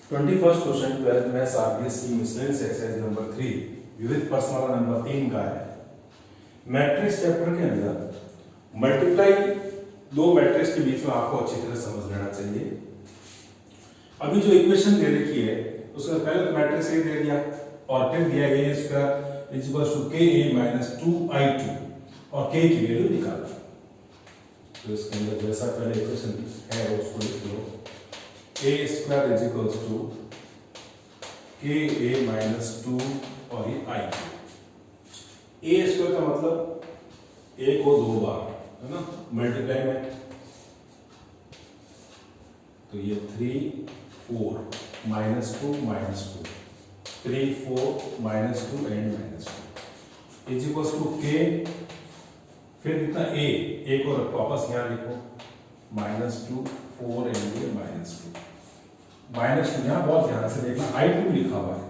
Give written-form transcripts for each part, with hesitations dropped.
21st question 12th maths RBSC miscellaneous exercise number 3 विविध प्रश्न number 3 का है। मैट्रिक्स चैप्टर के अंदर मल्टीप्लाई दो मैट्रिक्स के बीच में आपको अच्छी तरह समझ लेना चाहिए। अभी जो इक्वेशन दे रखी है उसका पहले तो मैट्रिक्स ए दे दिया और फिर दिया गया है इसका is equal to ka - 2i2 और k की वैल्यू निकालना। तो इसके अंदर जैसा पहले इक्वेशन है उसको लिख लो, a square is equals to ka - 2 और ये i2। a स्क्वायर का मतलब a को दो बार है ना मल्टीप्लाई में, तो ये 3 4 -2 -2 3 4 -2 and -2 is equals to k, फिर कितना a को वापस यहाँ लिखो -2 4 एंड ये -2 यहाँ बहुत ध्यान से देखना i2 लिखा हुआ है।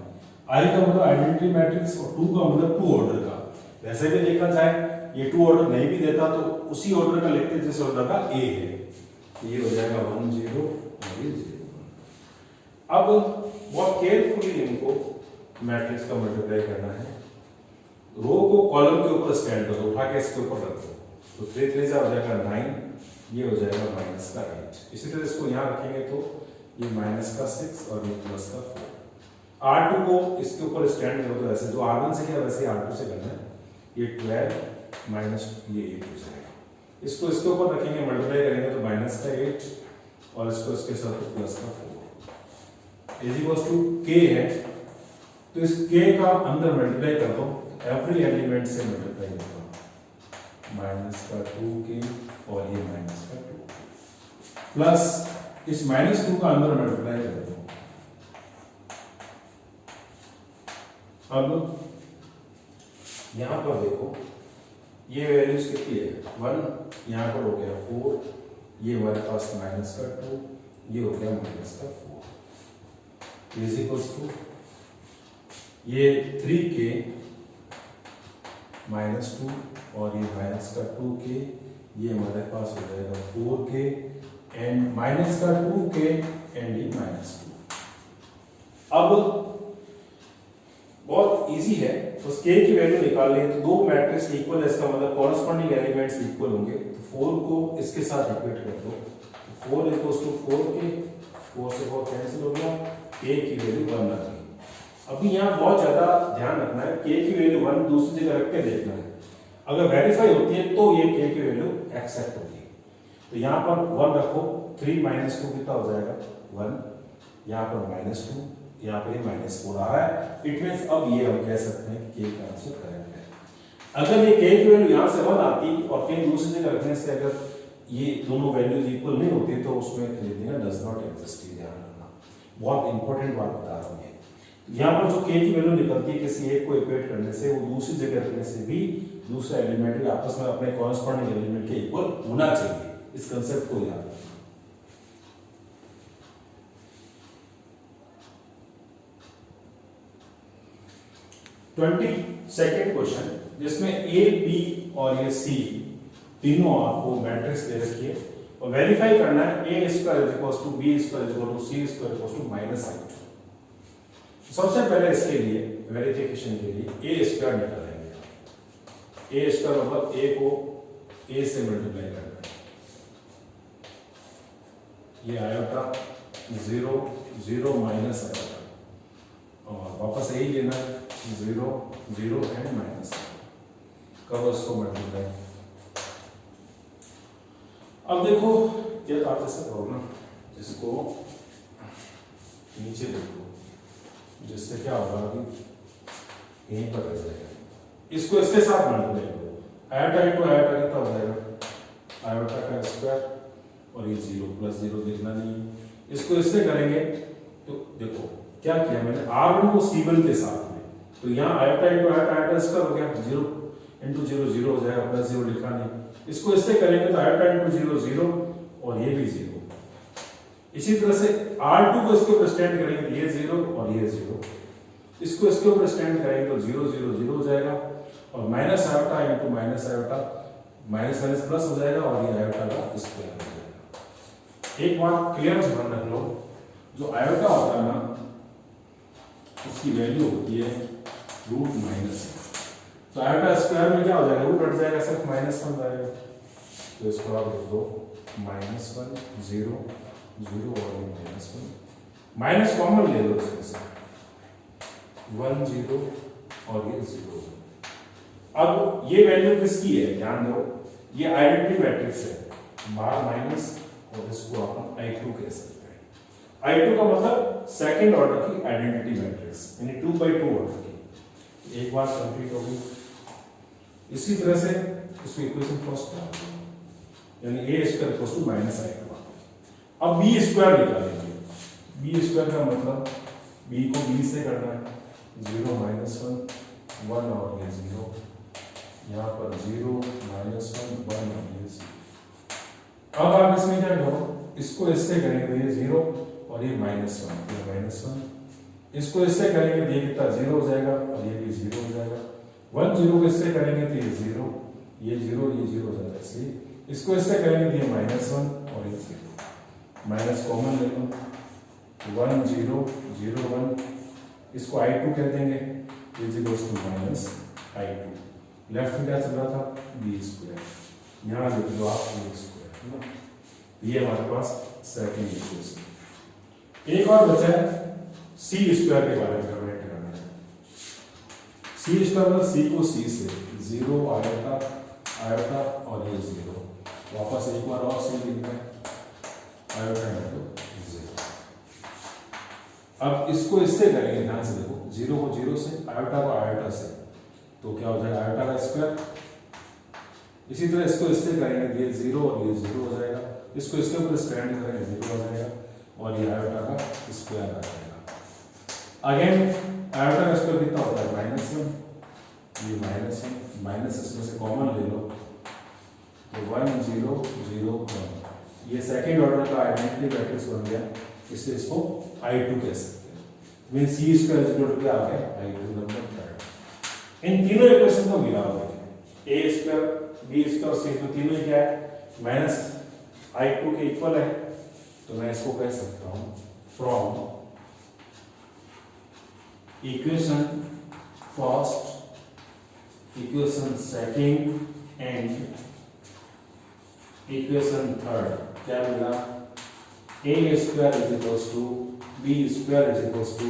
i का मतलब आइडेंटिटी मैट्रिक्स और 2 का मतलब 2 ऑर्डर का। वैसे भी देखा जाए ये 2 ऑर्डर नहीं भी देता तो उसी ऑर्डर का लिखते जिस ऑर्डर का a है। ये हो जाएगा 1 0 और ये 0 1। अब बहुत केयरफुली इनको मैट्रिक्स का मल्टीप्लाई करना है। रो को कॉलम के ऊपर स्टैंड करो, उठा के इसके ऊपर रखो, तो 3 3 हो जाएगा 9, ये हो जाएगा -8। इसी तरह इसको यहाँ रखेंगे तो ये -6 और ये +4। R2 को इसके ऊपर स्टैंड करो तो ऐसे जो R1 से किया वैसे R2 से करना है। ये 12 माइनस ये 8 हो जाएगा। इसको इसके ऊपर रखेंगे, मल्टीप्लाई करेंगे तो -8 और इसको इसके साथ +4 इज इक्वल्स टू k है। तो इस k का अंदर मल्टीप्लाई कर दो, एवरी एलिमेंट से मल्टीप्लाई कर दो, -2k और ये -2 प्लस इस -2 का अंदर मल्टीप्लाई कर दो। अब यहां पर देखो ये वैल्यूज कितनी है 1, यहां पर हो गया 4, ये हमारे पास -2, ये हो गया -4 इज इक्वल्स टू ये 3k -2 और ये -2k, ये हमारे पास हो जाएगा 4k एंड -2k एंड ये -2। अब बहुत इजी है, तो k की वैल्यू निकालनी है तो दो मैट्रिक्स इक्वल है, इसका मतलब कॉरस्पॉन्डिंग एलिमेंट्स इक्वल होंगे। तो 4 को इसके साथ इक्वेट कर दो, 4 इक्वल्स टू 4k, 4 से 4 कैंसिल हो गया, k की वैल्यू 1 रखनी। अभी यहाँ बहुत ज्यादा ध्यान रखना है, k की वैल्यू 1 दूसरी जगह रख के देखना है। अगर वेरीफाई होती है तो ये k की वैल्यू एक्सेप्ट होती है। तो यहाँ पर 1 रखो, 3 -2 कितना हो जाएगा 1, यहाँ पर -2, यहाँ पर -4 आ रहा है। इट मींस अब ये हम कह सकते हैं कि k का आंसर करेक्ट है। अगर ये k की वैल्यू यहाँ से 1 आती और k दूसरी जगह रखने से अगर ये दोनों वैल्यूज इक्वल नहीं होती तो उसमें लिख देना डज नॉट एग्जिस्ट। ध्यान रखना, बहुत इंपॉर्टेंट बात बता रहा हूँ। यहाँ पर जो k की वैल्यू निकलती है किसी एक को इक्वेट करने से, वो दूसरी जगह रखने से भी दूसरा एलिमेंट भी आपस में अपने कॉरस्पॉन्डिंग एलिमेंट के इक्वल होना चाहिए। इस कंसेप्ट को याद रखना। सेकंड क्वेश्चन जिसमें a, b और ये c तीनों आपको मैट्रिक्स दे रखी है और वेरीफाई करना है a square is equals to b square is equal to c square equals to -i2। सबसे पहले इसके लिए वेरिफिकेशन के लिए a स्क्वायर निकालेंगे। a स्क्वायर मतलब a को a से मल्टीप्लाई करना है। ये आयोटा 0 0 माइनस आयोटा और वापस यही लेना है 0 0 एंड माइनस कब उसको मल्टीप्लाई। अब देखो ये आप ऐसा करो ना, इसको नीचे देखो, जिससे क्या होगा कि यहीं पर रह जाएगा। इसको इसके साथ मल्टीप्लाई करो, आयोटा इनटू आयोटा कितना हो जाएगा आयोटा का स्क्वायर और ये 0 + 0 देखना नहीं। इसको इससे करेंगे तो देखो क्या किया मैंने, R1 को C1 के साथ में, तो यहाँ iota into iota iota square हो गया, 0 * 0 0 हो जाएगा, +0 लिखा नहीं। इसको इससे करेंगे तो आयोटा इनटू 0 0 और ये भी 0। इसी तरह से R2 को इसके ऊपर स्टैंड करेंगे तो ये 0 और ये 0, इसको इसके ऊपर स्टैंड करेंगे तो 0 0 0 हो जाएगा और minus iota into minus iota minus minus plus हो जाएगा और ये आयोटा का स्क्वायर हो जाएगा। एक बात क्लियर ध्यान रख लो, जो आयोटा होता है ना इसकी वैल्यू होती है रूट माइनस। तो आयोटा स्क्वायर में क्या हो जाएगा, रूट हट जाएगा, सिर्फ -1 रहेगा। तो इसको आप लिख दो -1 0 0 और -1, माइनस कॉमन ले लो इसमें से, 1 0 और ये 0। अब ये वैल्यू किसकी है, ध्यान दो, ये आइडेंटिटी मैट्रिक्स है, बाहर माइनस, और इसको अपन I2 कह सकते हैं। I2 का मतलब सेकंड ऑर्डर की आइडेंटिटी मैट्रिक्स, यानी 2x2 ऑर्डर की। एक बात कंप्लीट हो गई। इसी तरह से इसको इक्वेशन फर्स्ट यानी a square equals to -I2। अब b स्क्वायर निकालेंगे। b स्क्वायर का मतलब b को b से करना है, 0 -1 1 और ये 0, यहाँ पर 0 -1 1 और ये 0। अब आप इसमें क्या करो, इसको इससे करेंगे तो ये 0 और ये -1, ये -1, इसको इससे करेंगे तो ये कितना 0 हो जाएगा और ये भी 0 हो जाएगा। 1 0 को इससे करेंगे तो ये 0, ये 0 ये 0 हो जाएगा। इसलिए इसको इससे करेंगे तो ये -1 और ये 0, माइनस कॉमन ले लो, 1 0 0 1, इसको I2 कह देंगे, is equals to -I2। Left में क्या चल रहा था, b स्क्वायर, यहाँ लिख दो आप a स्क्वायर, है ना। ये हमारे पास सेकंड इक्वेशन। एक और बचा है c स्क्वायर के बारे में करना है। c स्क्वायर मतलब c को c से 0 आयोटा आयोटा और ये 0, वापस एक बार और c लिखना है, आयोटा इनटू 0। अब इसको इससे करेंगे, ध्यान से देखो, 0 को 0 से, आयोटा को आयोटा से, तो क्या हो जाएगा आयोटा का स्क्वायर। इसी तरह इसको इससे करेंगे, ये 0 और ये 0 हो जाएगा, इसको इसके ऊपर स्टैंड करेंगे 0 हो जाएगा और ये आयोटा का स्क्वायर आ जाएगा। अगेन आयोटा का स्क्वायर कितना होता है, -1, ये -1, माइनस इसमें से कॉमन ले लो, तो 1 0 0 1, ये सेकंड ऑर्डर का आइडेंटिटी मैट्रिक्स बन गया, इसलिए इसको I2 कह सकते हैं। Mean c square equal to क्या आ गया, I2 नंबर थर्ड। इन तीनों इक्वेशन को मिला हुआ है, a square b square c तो तीनों क्या है, -I2 के इक्वल है। तो मैं इसको कह सकता हूं from equation first, equation second and equation third क्या मिला, a square is equals to b square is equals to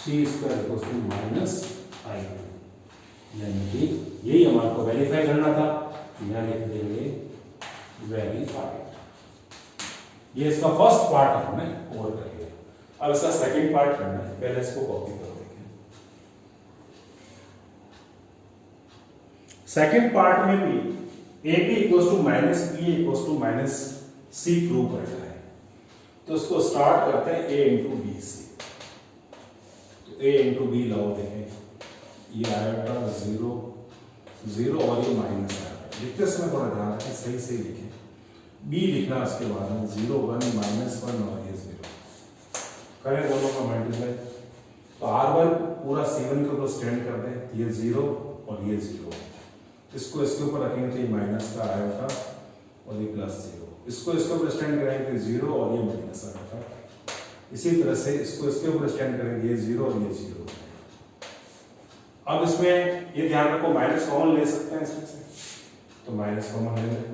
c square equals to -I2। यानी कि यही हमारे को वेरीफाई करना था, यहाँ लिख देंगे वेरीफाइड। ये इसका फर्स्ट पार्ट हमने कवर कर लिया। अब इसका सेकंड पार्ट करना है, पहले इसको कॉपी कर देंगे। सेकंड पार्ट में भी ab equals to -ba equals to -c prove करना है। तो इसको स्टार्ट करते हैं a इंटू बी से। तो a इंटू बी लाओ, देखें ये आयोटा 0 0 और ये माइनस आयोटा, लिखते समय थोड़ा ध्यान रखें, सही से लिखें। b लिखना उसके बाद में 0 1 -1 और ये 0 करें दोनों का मल्टीप्लाई, तो R1 पूरा C1 के ऊपर स्टैंड कर दें, ये 0 और ये 0, इसको इसके ऊपर रखेंगे तो ये माइनस का आयोटा और ये +0, इसको इसके ऊपर स्टैंड करेंगे तो 0 और ये माइनस आयोटा, इसी तरह से इसको इसके ऊपर स्टैंड करेंगे, ये 0 और ये 0। अब इसमें ये ध्यान रखो माइनस कॉमन ले सकते हैं इसमें से, तो माइनस कॉमन ले लें।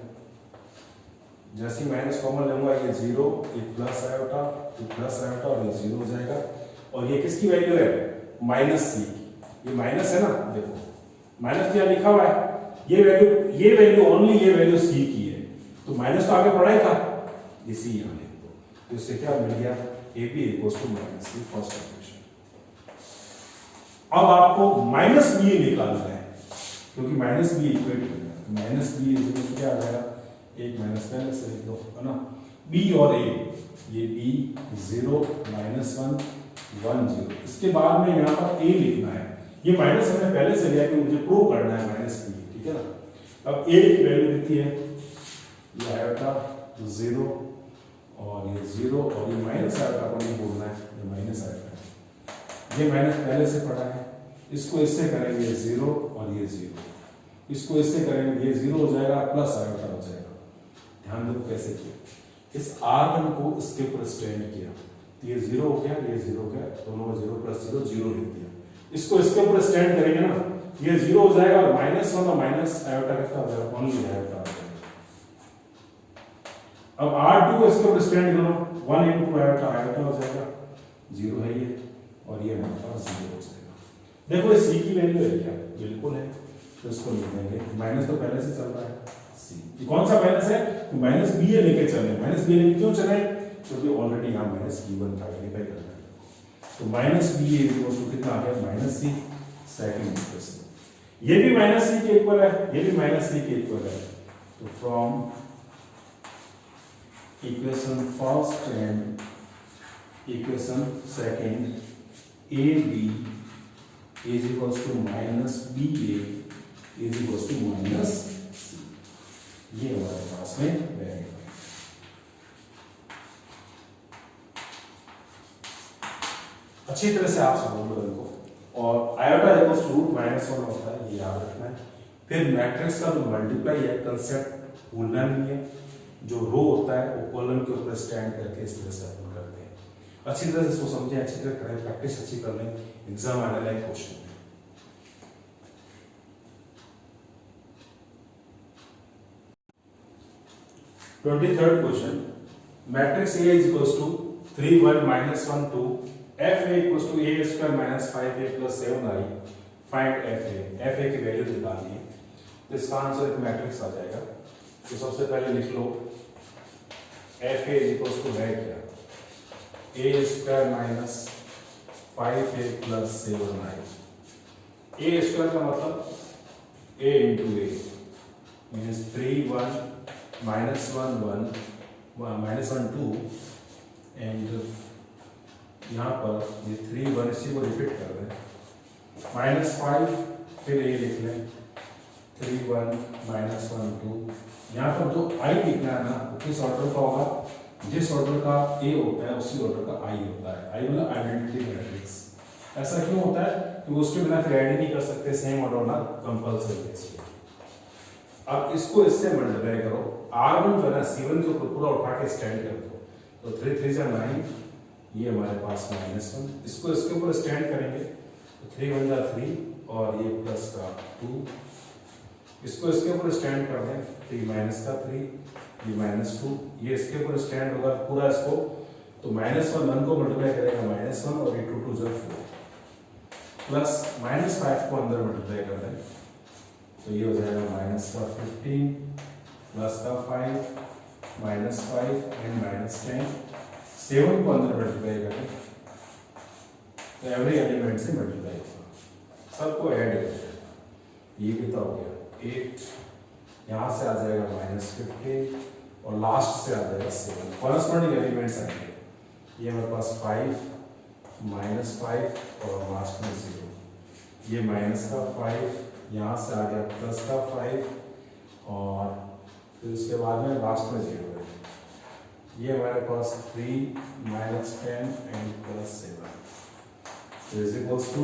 जैसे ही माइनस कॉमन लूंगा, ये 0 ये प्लस आयोटा और ये 0 हो जाएगा। और ये किसकी वैल्यू है, -c, ये माइनस है ना, देखो माइनस क्या लिखा हुआ है, ये वैल्यू ओनली ये वैल्यू c की है, तो माइनस तो आगे पढ़ा ही था, ये c यहाँ लिख दो। तो इससे क्या मिल गया, ab equals to -c, first equation. अब आपको -b निकालना है, क्योंकि -b इक्वेट करना है, -b इक्वल क्या आ जाएगा, एक माइनस पहले से लिख दो, है ना, b और a, ये b 0 -1 1 0, इसके बाद में यहाँ पर a लिखना है। ये माइनस हमने पहले से लिया कि मुझे प्रूव करना है -b, ठीक है ना। अब a की वैल्यू कितनी है, ये आयोटा 0 और ये 0 और ये माइनस आयोटा को नहीं बोलना है, ये माइनस आयोटा है, ये माइनस पहले से पढ़ा है। इसको इससे करेंगे 0 और ये 0, इसको इससे करेंगे ये 0 हो जाएगा, प्लस आयोटा हो जाएगा। ध्यान दो कैसे किया, इस R1 को इसके ऊपर स्टैंड किया, तो ये 0 हो गया, ये 0 हो गया, दोनों का 0 प्लस 0 0 लिख दिया। इसको इसके ऊपर स्टैंड करेंगे ना, ये 0 हो जाएगा और -1 और माइनस आयोटा कितना हो जाएगा, ओनली आयोटा हो जाएगा। अब R2 को इसके ऊपर स्टैंड करो, 1 into आयोटा, आयोटा हो जाएगा, 0 है ये, और ये हमारे पास 0 हो जाएगा। देखो ये C की वैल्यू है क्या, बिल्कुल है, तो इसको लिख देंगे, माइनस तो पहले से चल रहा है C, ये कौन सा माइनस है, तो माइनस बी ए लेके चले, माइनस बी लेके क्यों चले, क्योंकि ऑलरेडी यहाँ माइनस B1 था, वेरीफाई करना है, तो माइनस बी ए कितना आ गया, माइनस C, सेकंड इक्वेशन, ये भी माइनस C के इक्वल है, ये भी माइनस C के इक्वल है, तो from equation first and equation second AB is equals to minus BA is equals to minus C, ये हमारे पास में वेरीफाई। अच्छी तरह से आप समझ लो इनको, और आयोटा इक्वल्स टू -1 होता है, ये याद रखना है। फिर मैट्रिक्स का जो मल्टीप्लाई है कंसेप्ट भूलना नहीं है, जो रो होता है वो कॉलम के ऊपर स्टैंड करके इस तरह से अपन करते हैं। अच्छी तरह से इसको समझें, अच्छी तरह करें, प्रैक्टिस अच्छी कर लें, एग्जाम आने लायक question. Twenty third question, matrix A is equals to 3 1 -1 2 FA equals to A square minus 5A plus 7I, find FA की वैल्यू निकालनी है, तो इसका आंसर एक मैट्रिक्स आ जाएगा। तो सबसे पहले लिख लो FA is equals to है क्या, A square minus 5A plus 7I, A square का मतलब A into A means 3 1 -1 1 -1 2 and यहाँ पर ये 3 1 इसी को रिपीट कर रहे हैं, -5 फिर A लिख लें, 3 1 -1 2, यहाँ पर जो I लिखना है ना वो किस ऑर्डर का होगा, जिस ऑर्डर का A होता है उसी ऑर्डर का I होता है, I मतलब आइडेंटिटी मैट्रिक्स। ऐसा क्यों होता है कि उसके बिना फिर ऐड नहीं कर सकते, सेम ऑर्डर होना कंपल्सरी है इसलिए। अब इसको इससे मल्टीप्लाई करो, R1 जो है ना C1 के ऊपर पूरा उठा के स्टैंड कर दो, तो 3 3 जा 9, ये हमारे पास -1, इसको इसके ऊपर स्टैंड करेंगे तो 3 1 जा 3 और ये प्लस का 2, इसको इसके ऊपर स्टैंड कर दें तो ये माइनस का 3, ये -2, ये इसके ऊपर स्टैंड होगा पूरा इसको, तो -1 1 को मल्टीप्लाई करेगा -1 और ये 2 2 जा 4 प्लस -5 को अंदर मल्टीप्लाई कर दें तो ये हो जाएगा -15 प्लस का 5 -5 एंड -10, 7 को अंदर मल्टीप्लाई करें तो एवरी एलिमेंट से मल्टीप्लाई होगा, सबको ऐड करें, ये कितना हो गया 8, यहाँ से आ जाएगा -15 और लास्ट से आ जाएगा 7, कॉरस्पॉन्डिंग एलिमेंट्स आएंगे, ये हमारे पास 5 -5 और लास्ट में 0, ये माइनस का 5, यहाँ से आ गया प्लस का 5 और फिर उसके बाद में लास्ट में 0 है, ये हमारे पास 3 -10 and plus 7 is equals to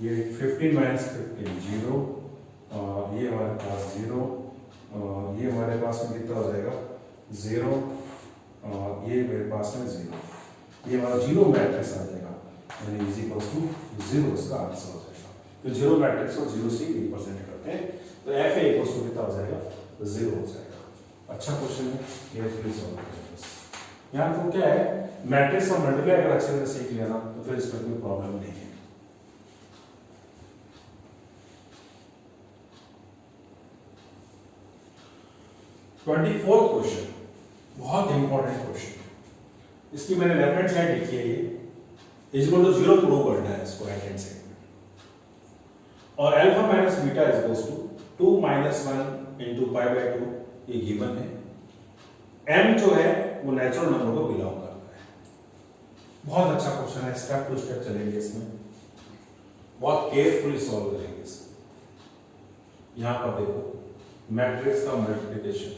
ये 15 -15 0 और ये हमारे पास 0 और ये हमारे पास में कितना हो जाएगा 0 और ये मेरे पास में 0, ये हमारा 0 मैट्रिक्स आ जाएगा, यानी इज इक्वल्स टू 0 इसका आंसर हो जाएगा। तो 0 मैट्रिक्स को 0 से रिप्रेजेंट करते हैं, तो FA इक्वल्स टू कितना हो जाएगा 0 हो जाएगा। अच्छा क्वेश्चन है, केयरफुली सॉल्व करें बस। यहाँ तो क्या है, मैट्रिक्स और मल्टीप्लाई अगर अच्छे से सीख लिया ना तो फिर इसमें कोई प्रॉब्लम नहीं है। ट्वेंटी-फोर्थ क्वेश्चन बहुत इंपॉर्टेंट क्वेश्चन, इसकी मैंने लेफ्ट हैंड साइड लिखी है, ये इज इक्वल टू 0 प्रूव करना है इसको राइट हैंड साइड में, और alpha minus beta is equal to 2 - 1 into π/2 ये गिवन है, m जो है वो नेचुरल नंबर को बिलोंग करता है। बहुत अच्छा क्वेश्चन है, स्टेप टू स्टेप चलेंगे इसमें, बहुत केयरफुली सॉल्व करेंगे इसको। यहां पर देखो मैट्रिक्स का मल्टीप्लिकेशन,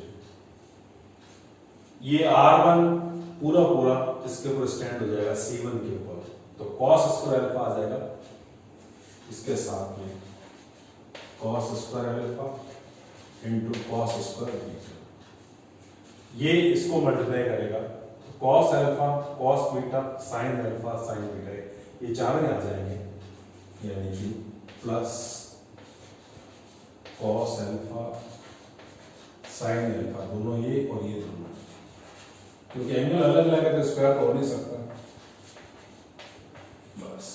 ये R1 पूरा पूरा इसके ऊपर स्टैंड हो जाएगा C1 के ऊपर, तो cos स्क्वायर अल्फा आ जाएगा इसके साथ में cos square alpha into cos square beta, ये इसको मल्टीप्लाई करेगा cos alpha cos beta sine alpha sine beta, ये चारों आ जाएंगे, यानी कि plus cos alpha sine alpha, दोनों ये और ये दोनों, क्योंकि एंगल अलग अलग है तो स्क्वायर तो हो नहीं सकता। बस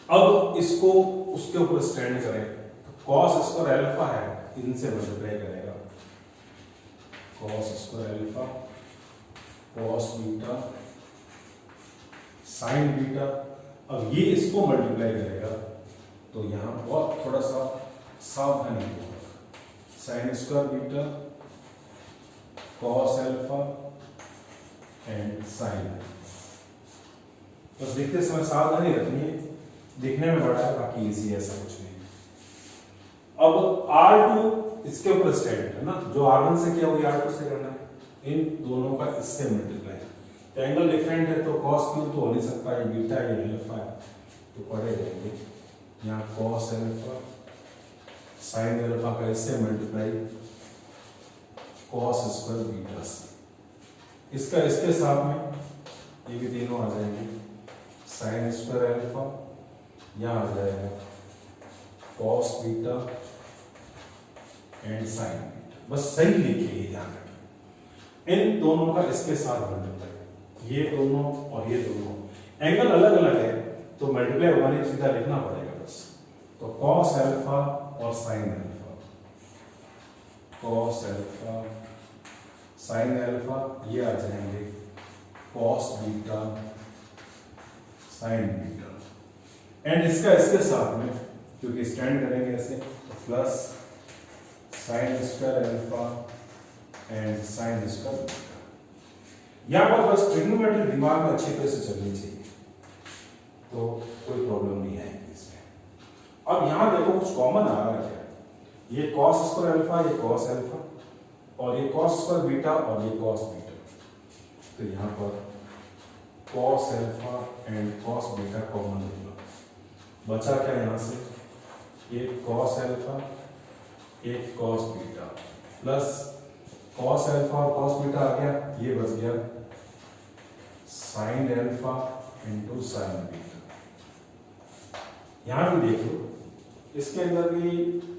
अब इसको उसके ऊपर स्टैंड करें तो कॉस स्क्वायर अल्फा है, इनसे मल्टीप्लाई करेगा, cos square alpha cos beta sine beta. अब ये इसको मल्टीप्लाई करेगा तो यहां बहुत थोड़ा सा सावधानी होगा, sine square beta cos alpha and sine. बस देखते समय सावधानी रखनी है, दिखने में बड़ा है बाकी इजी है, ऐसा कुछ नहीं। अब R2 इसके ऊपर स्टैंड है ना, जो R1 से किया वही R2 से करना है, इन दोनों का इससे मल्टीप्लाई। तो एंगल डिफरेंट है तो कॉस क्यूब तो हो नहीं सकता, ये बीटा है ये अल्फा है, तो पढ़े जाएंगे यहाँ कॉस अल्फा साइन अल्फा का इससे मल्टीप्लाई कॉस स्क्वायर बीटा से, इसका इसके साथ में ये भी तीनों आ जाएंगे, साइन स्क्वायर अल्फा यहाँ आ जाएगा cos beta and sign beta. बस सही लिखिए, ध्यान रखिए, इन दोनों का इसके साथ मल्टीप्लाई, ये दोनों और ये दोनों, एंगल अलग अलग है तो मल्टीप्लाई होगा नहीं, सीधा लिखना पड़ेगा बस। तो कॉस अल्फा और sine alpha, cos alpha sine alpha, ये आ जाएंगे cos beta sine beta, and इसका इसके साथ में क्योंकि स्टैंड करेंगे ऐसे तो plus sine square alpha and sign square beta. यहां पर बस ट्रिग्नोमेट्री दिमाग में अच्छी तरह से चलनी चाहिए, तो कोई प्रॉब्लम नहीं आएगी इसमें। अब यहां देखो कुछ कॉमन आ रहा है क्या, ये कॉस स्क्वायर अल्फा, ये कॉस अल्फा, और ये कॉस स्क्वायर बीटा और ये कॉस बीटा, तो यहां पर cos alpha and cos beta common होगा, बचा क्या यहां से, एक कॉस अल्फा एक cos beta plus cos alpha और कॉस बीटा आ गया, ये बच गया sine alpha into sine beta. यहां भी देख लो, इसके अंदर भी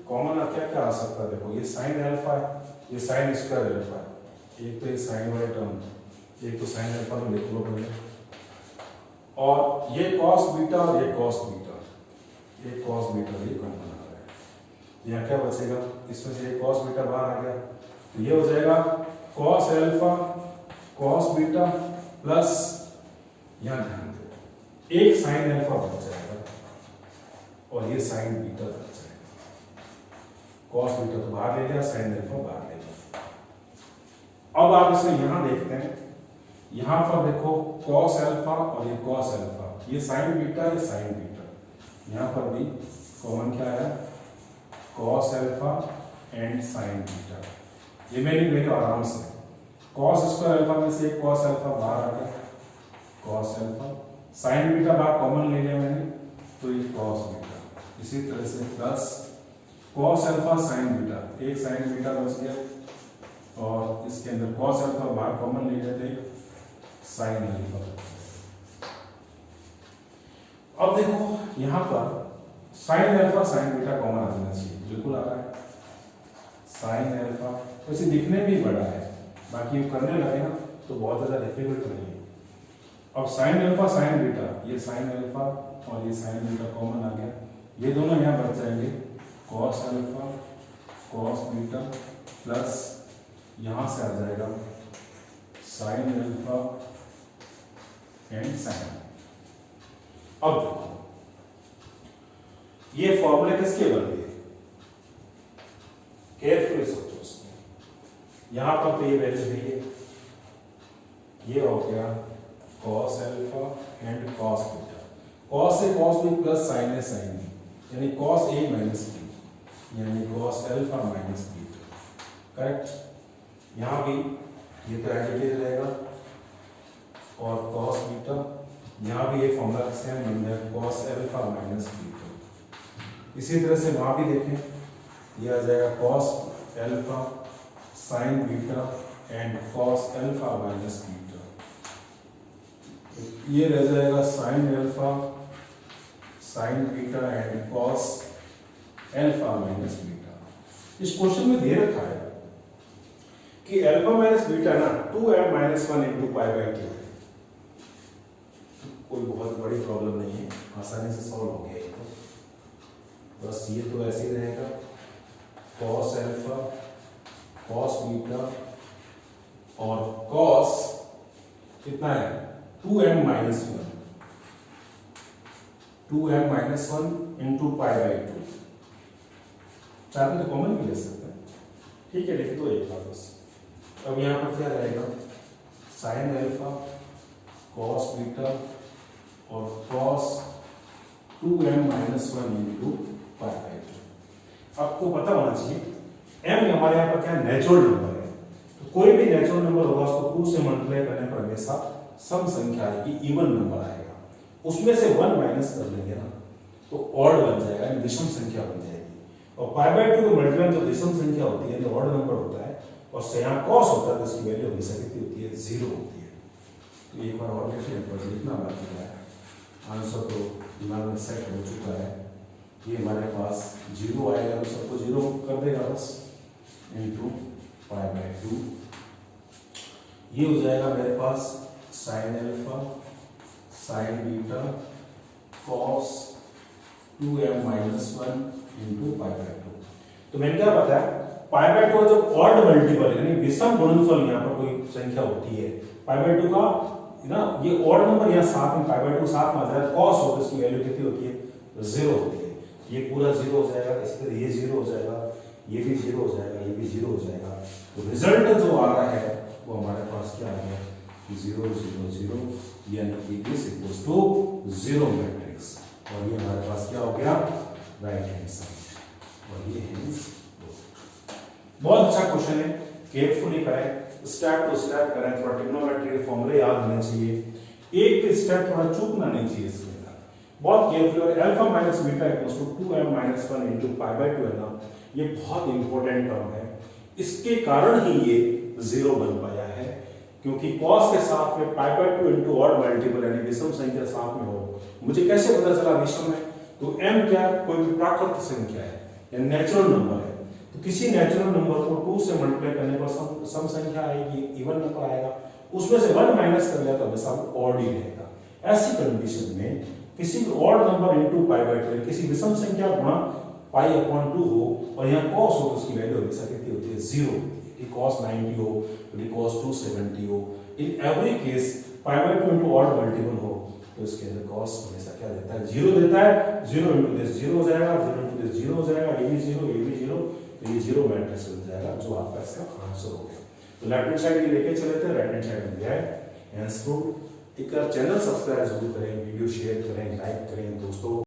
कॉमन क्या क्या आ सकता है, देखो ये साइन अल्फा है, ये साइन स्क्वायर अल्फा है, एक तो ये साइन वाले टर्म, एक तो साइन अल्फा में लिख लो पहले, और ये कॉस बीटा और ये कॉस बीटा, ये कॉस बीटा ये कॉमन आ रहा है। यहाँ क्या बचेगा, इसमें से ये कॉस बीटा बाहर आ गया, तो ये हो जाएगा cos alpha cos beta plus, यहाँ ध्यान दो, एक साइन अल्फा बच जाएगा और ये साइन बीटा बच जाएगा, कॉस बीटा तो बाहर ले लिया, साइन अल्फा बाहर ले लिया। अब आप इसे यहां देखते हैं, यहां पर देखो कॉस अल्फा और ये कॉस अल्फा, ये साइन बीटा ये साइन बीटा, यहां पर भी कॉमन क्या है, cos alpha and sign beta, ये मैंने लिखा आराम से, कॉस स्क्वायर अल्फा में से एक कॉस अल्फा बाहर आ गया, कॉस अल्फा, साइन बीटा बाहर कॉमन ले लिया मैंने, तो ये कॉस बीटा, इसी तरह से plus cos alpha sine beta, एक साइन बीटा बच गया, और इसके अंदर कॉस अल्फा बाहर कॉमन ले लेते, साइन अल्फा। अब देखो यहां पर sine alpha sine beta common आ जाना चाहिए, बिल्कुल आ रहा है, साइन अल्फा, वैसे दिखने भी बड़ा है, बाकी करने लगे ना तो बहुत ज्यादा डिफिकल्ट नहीं है। अब साइन अल्फा साइन बीटा, ये साइन अल्फा और ये साइन बीटा कॉमन आ गया, ये दोनों यहाँ बच जाएंगे, cos alpha cos beta plus यहाँ से आ जाएगा साइन अल्फा एंड साइन। अब देखो ये फॉर्मूले किसके बन गए, केयरफुली सोचो उसमें, यहां पर तो ये वैल्यू है, ये हो गया cos alpha and cos beta, cos से कॉस बी प्लस साइन है साइन बी, यानी कॉस ए माइनस बी, यानी cos alpha minus beta, correct. यहां भी ये तो एडिटिव रहेगा, और कॉस बीटा, यहां भी ये फॉर्मूला सेम बन गया, कॉस अल्फा माइनस बीटा। इसी तरह से वहां भी देखें, ये आ जाएगा cos alpha sine beta and cos alpha minus beta. ये रह जाएगा sign alpha sine beta and cos alpha minus beta. इस क्वेश्चन में दे रखा है कि अल्फा माइनस बीटा ना 2m minus 1 into pi by 2 है। कोई बहुत बड़ी प्रॉब्लम नहीं है, आसानी से सॉल्व हो गया ये तो। बस ये तो ऐसे ही रहेगा कॉस अल्फा कॉस बीटा और कॉस कितना है 2m minus 1 into pi by 2। चाहे तो कॉमन भी ले सकते हैं, ठीक है, लिख दो एक बार बस। अब यहाँ पर क्या रहेगा साइन अल्फा कॉस बीटा और cos 2m minus 1 into pi by 2। आपको पता होना चाहिए m हमारे यहाँ पर क्या नेचुरल नंबर है, तो कोई भी नेचुरल नंबर होगा उसको 2 से मल्टीप्लाई करने पर हमेशा सम संख्या आएगी, इवन नंबर आएगा। उसमें से 1 माइनस कर लेंगे ना तो ऑड बन जाएगा, विषम संख्या बन जाएगी। और पाई बाई 2 को मल्टीप्लाई जो विषम संख्या होती है, ऑड नंबर होता है और से यहाँ कॉस होता है तो इसकी वैल्यू हमेशा कितनी होती है 0 होती है। तो एक बार और देखिए, बस लिखना बाकी है, आंसर तो दिमाग में सेट हो चुका है। ये हमारे पास 0 आएगा तो सबको 0 कर देगा बस इंटू पाई बाई 2। ये हो जाएगा मेरे पास sine alpha sine beta cos 2m minus 1 into pi by 2। तो मैंने क्या बताया पाई बाई 2 जब ऑड मल्टीपल यानी विषम गुणनफल यहाँ पर कोई संख्या होती है पाई बाई 2 का ना, ये ऑड नंबर यहाँ साथ में पाई बाई 2 साथ में आ जाए कॉस हो तो इसकी वैल्यू कितनी होती है 0 होती है। ये पूरा 0 हो जाएगा, इसी तरह ये 0 हो जाएगा, ये भी 0 हो जाएगा, ये भी 0 हो जाएगा। तो रिजल्ट जो आ रहा है वो हमारे पास क्या आ गया 0 0 0 यानी कि दिस इक्वल्स टू 0 मैट्रिक्स। और ये हमारे पास क्या हो गया राइट हैंड साइड और ये हैंड्स। बहुत अच्छा क्वेश्चन है, केयरफुली करें, स्टेप टू स्टेप करें, थोड़ा ट्रिग्नोमेट्री के फॉर्मूले याद होने चाहिए, एक भी स्टेप थोड़ा चूकना नहीं चाहिए इसमें। बहुत केयरफुल। और alpha minus beta equals to 2m minus 1 into pi by 2 है ना, ये बहुत इंपॉर्टेंट टर्म है। इसके कारण ही ये 0 बन पाया है, क्योंकि cos के साथ में पाई बाई 2 इंटू ऑड मल्टीपल यानी विषम संख्या साथ में हो। मुझे कैसे पता चला विषम है, तो m क्या कोई भी प्राकृत संख्या है या नेचुरल नंबर है, तो किसी नेचुरल नंबर को 2 से मल्टीप्लाई करने पर सम संख्या आएगी, इवन नंबर आएगा, उसमें से 1 माइनस कर लिया तो हमेशा ऑड ही रहेगा। ऐसी कंडीशन में किसी भी odd number into pi by 2 किसी विषम संख्या गुणा पाई अपॉन 2 हो और यहाँ cos हो तो उसकी वैल्यू हमेशा कितनी होती है 0 होती है। कि cos 90 हो तो cos 270 हो, in every case pi by 2 into odd multiple हो तो इसके अंदर cos हमेशा क्या देता है 0 देता है। 0 इनटू दिस 0 हो जाएगा, 0 इनटू दिस 0 हो जाएगा, ये भी 0 ये भी 0, तो ये 0 मैट्रिक्स बन जाएगा जो आपका इसका आंसर हो गया। तो लेफ्ट हैंड साइड ये लेके चले थे, राइट हैंड साइड में दिया है हैंस प्रूफ। एक चैनल सब्सक्राइब जरूर करें, वीडियो शेयर करें, लाइक करें दोस्तों।